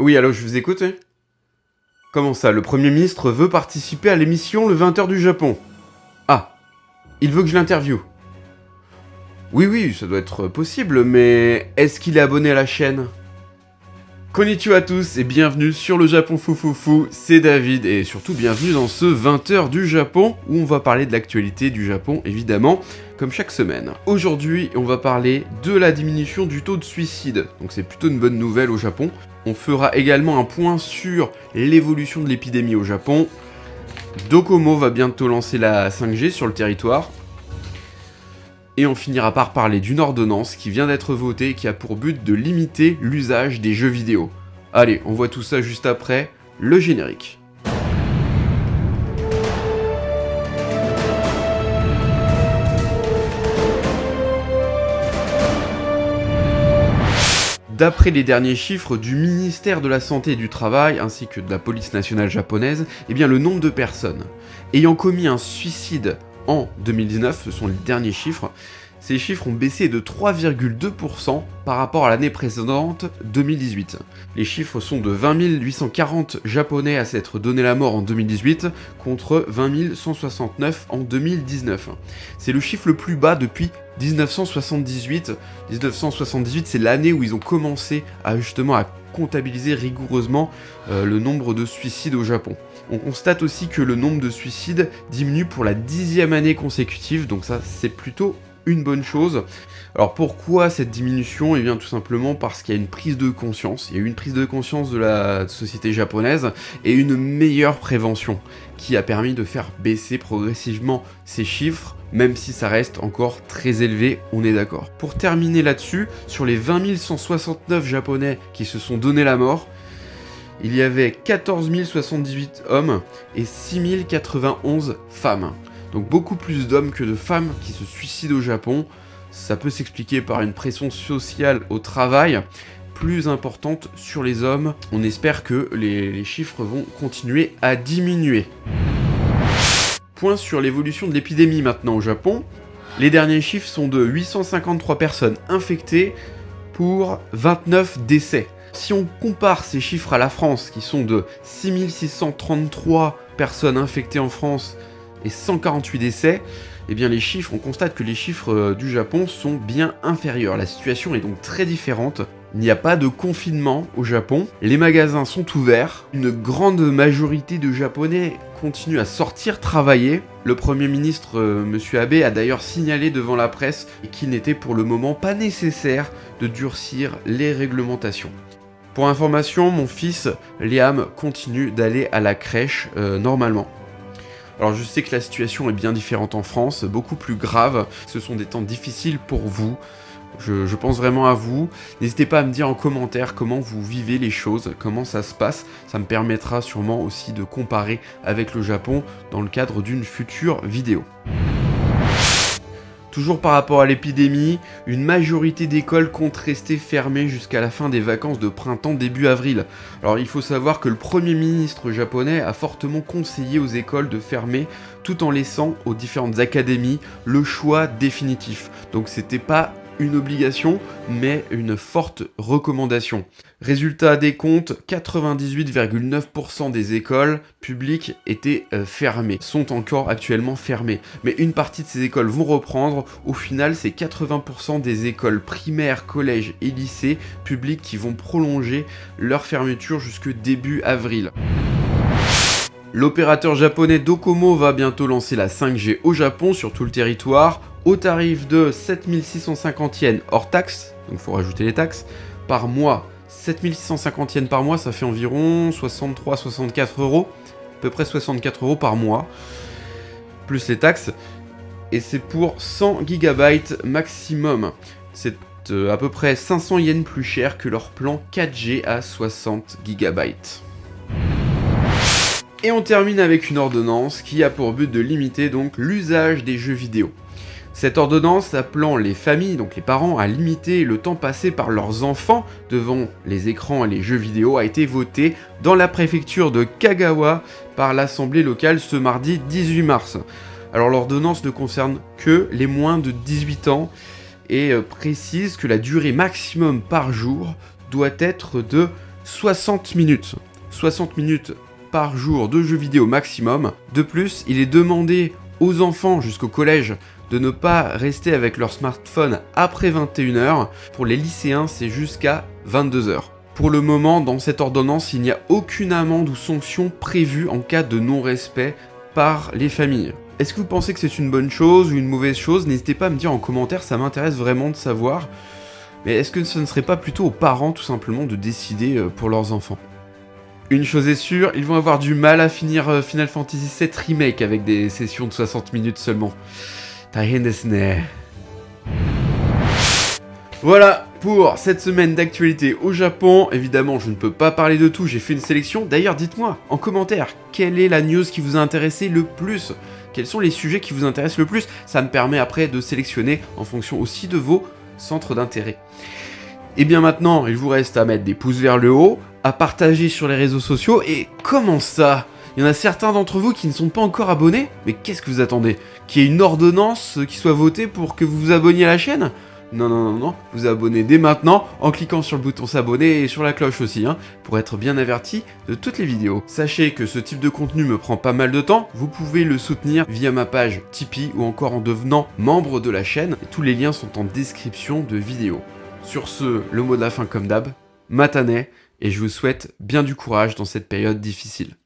Oui, allô, je vous écoute, oui. Comment ça, le Premier ministre veut participer à l'émission Le 20h du Japon? Ah, il veut que je l'interviewe. Oui, oui, ça doit être possible, mais est-ce qu'il est abonné à la chaîne? Konnichiwa à tous et bienvenue sur le Japon Foufoufou, c'est David et surtout bienvenue dans ce 20h du Japon où on va parler de l'actualité du Japon évidemment, comme chaque semaine. Aujourd'hui, on va parler de la diminution du taux de suicide, donc c'est plutôt une bonne nouvelle au Japon. On fera également un point sur l'évolution de l'épidémie au Japon. Docomo va bientôt lancer la 5G sur le territoire. Et on finira par parler d'une ordonnance qui vient d'être votée et qui a pour but de limiter l'usage des jeux vidéo. Allez, on voit tout ça juste après, le générique. D'après les derniers chiffres du ministère de la Santé et du Travail, ainsi que de la police nationale japonaise, eh bien le nombre de personnes ayant commis un suicide en 2019, ce sont les derniers chiffres, ces chiffres ont baissé de 3,2% par rapport à l'année précédente, 2018. Les chiffres sont de 20 840 Japonais à s'être donné la mort en 2018, contre 20 169 en 2019. C'est le chiffre le plus bas depuis 1978. 1978, c'est l'année où ils ont commencé à comptabiliser rigoureusement le nombre de suicides au Japon. On constate aussi que le nombre de suicides diminue pour la 10e année consécutive, donc ça c'est plutôt une bonne chose. Alors pourquoi cette diminution? Eh bien tout simplement parce qu'il y a une prise de conscience, il y a eu une prise de conscience de la société japonaise et une meilleure prévention qui a permis de faire baisser progressivement ces chiffres, même si ça reste encore très élevé, on est d'accord. Pour terminer là-dessus, sur les 20 169 Japonais qui se sont donné la mort, il y avait 14 078 hommes et 6 091 femmes. Donc beaucoup plus d'hommes que de femmes qui se suicident au Japon. Ça peut s'expliquer par une pression sociale au travail plus importante sur les hommes. On espère que les chiffres vont continuer à diminuer. Point sur l'évolution de l'épidémie maintenant au Japon. Les derniers chiffres sont de 853 personnes infectées pour 29 décès. Si on compare ces chiffres à la France, qui sont de 6633 personnes infectées en France et 148 décès, eh bien on constate que les chiffres du Japon sont bien inférieurs. La situation est donc très différente. Il n'y a pas de confinement au Japon, les magasins sont ouverts, une grande majorité de Japonais continuent à sortir travailler. Le Premier ministre, M. Abe, a d'ailleurs signalé devant la presse qu'il n'était pour le moment pas nécessaire de durcir les réglementations. Pour information, mon fils, Liam, continue d'aller à la crèche normalement. Alors je sais que la situation est bien différente en France, beaucoup plus grave, ce sont des temps difficiles pour vous, je pense vraiment à vous. N'hésitez pas à me dire en commentaire comment vous vivez les choses, comment ça se passe, ça me permettra sûrement aussi de comparer avec le Japon dans le cadre d'une future vidéo. Toujours par rapport à l'épidémie, une majorité d'écoles compte rester fermées jusqu'à la fin des vacances de printemps début avril. Alors il faut savoir que le Premier ministre japonais a fortement conseillé aux écoles de fermer tout en laissant aux différentes académies le choix définitif. Donc c'était pas une obligation, mais une forte recommandation. Résultat des comptes, 98,9% des écoles publiques étaient fermées, sont encore actuellement fermées. Mais une partie de ces écoles vont reprendre. Au final, c'est 80% des écoles primaires, collèges et lycées publics qui vont prolonger leur fermeture jusque début avril. L'opérateur japonais Docomo va bientôt lancer la 5G au Japon sur tout le territoire, au tarif de 7650 yens hors taxe, donc il faut rajouter les taxes, par mois. 7650 yens par mois, ça fait environ 63-64 euros, à peu près 64 euros par mois, plus les taxes, et c'est pour 100 GB maximum. C'est à peu près 500 yens plus cher que leur plan 4G à 60 GB. Et on termine avec une ordonnance qui a pour but de limiter donc l'usage des jeux vidéo. Cette ordonnance appelant les familles, donc les parents, à limiter le temps passé par leurs enfants devant les écrans et les jeux vidéo a été votée dans la préfecture de Kagawa par l'assemblée locale ce mardi 18 mars. Alors l'ordonnance ne concerne que les moins de 18 ans et précise que la durée maximum par jour doit être de 60 minutes. 60 minutes par jour de jeux vidéo maximum. De plus, il est demandé aux enfants jusqu'au collège de ne pas rester avec leur smartphone après 21h. Pour les lycéens, c'est jusqu'à 22h. Pour le moment, dans cette ordonnance, il n'y a aucune amende ou sanction prévue en cas de non-respect par les familles. Est-ce que vous pensez que c'est une bonne chose ou une mauvaise chose? N'hésitez pas à me dire en commentaire, ça m'intéresse vraiment de savoir. Mais est-ce que ce ne serait pas plutôt aux parents tout simplement de décider pour leurs enfants? Une chose est sûre, ils vont avoir du mal à finir Final Fantasy VII Remake avec des sessions de 60 minutes seulement. Daien desu ne. Voilà pour cette semaine d'actualité au Japon. Évidemment, je ne peux pas parler de tout, j'ai fait une sélection. D'ailleurs, dites-moi en commentaire, quelle est la news qui vous a intéressé le plus? Quels sont les sujets qui vous intéressent le plus? Ça me permet après de sélectionner en fonction aussi de vos centres d'intérêt. Et bien maintenant, il vous reste à mettre des pouces vers le haut, à partager sur les réseaux sociaux, et comment ça? Il y en a certains d'entre vous qui ne sont pas encore abonnés? Mais qu'est-ce que vous attendez? Qu'il y ait une ordonnance qui soit votée pour que vous vous abonniez à la chaîne? Non, non, non, non, vous abonnez dès maintenant en cliquant sur le bouton s'abonner et sur la cloche aussi, pour être bien averti de toutes les vidéos. Sachez que ce type de contenu me prend pas mal de temps, vous pouvez le soutenir via ma page Tipeee ou encore en devenant membre de la chaîne, et tous les liens sont en description de vidéo. Sur ce, le mot de la fin comme d'hab, matane, et je vous souhaite bien du courage dans cette période difficile.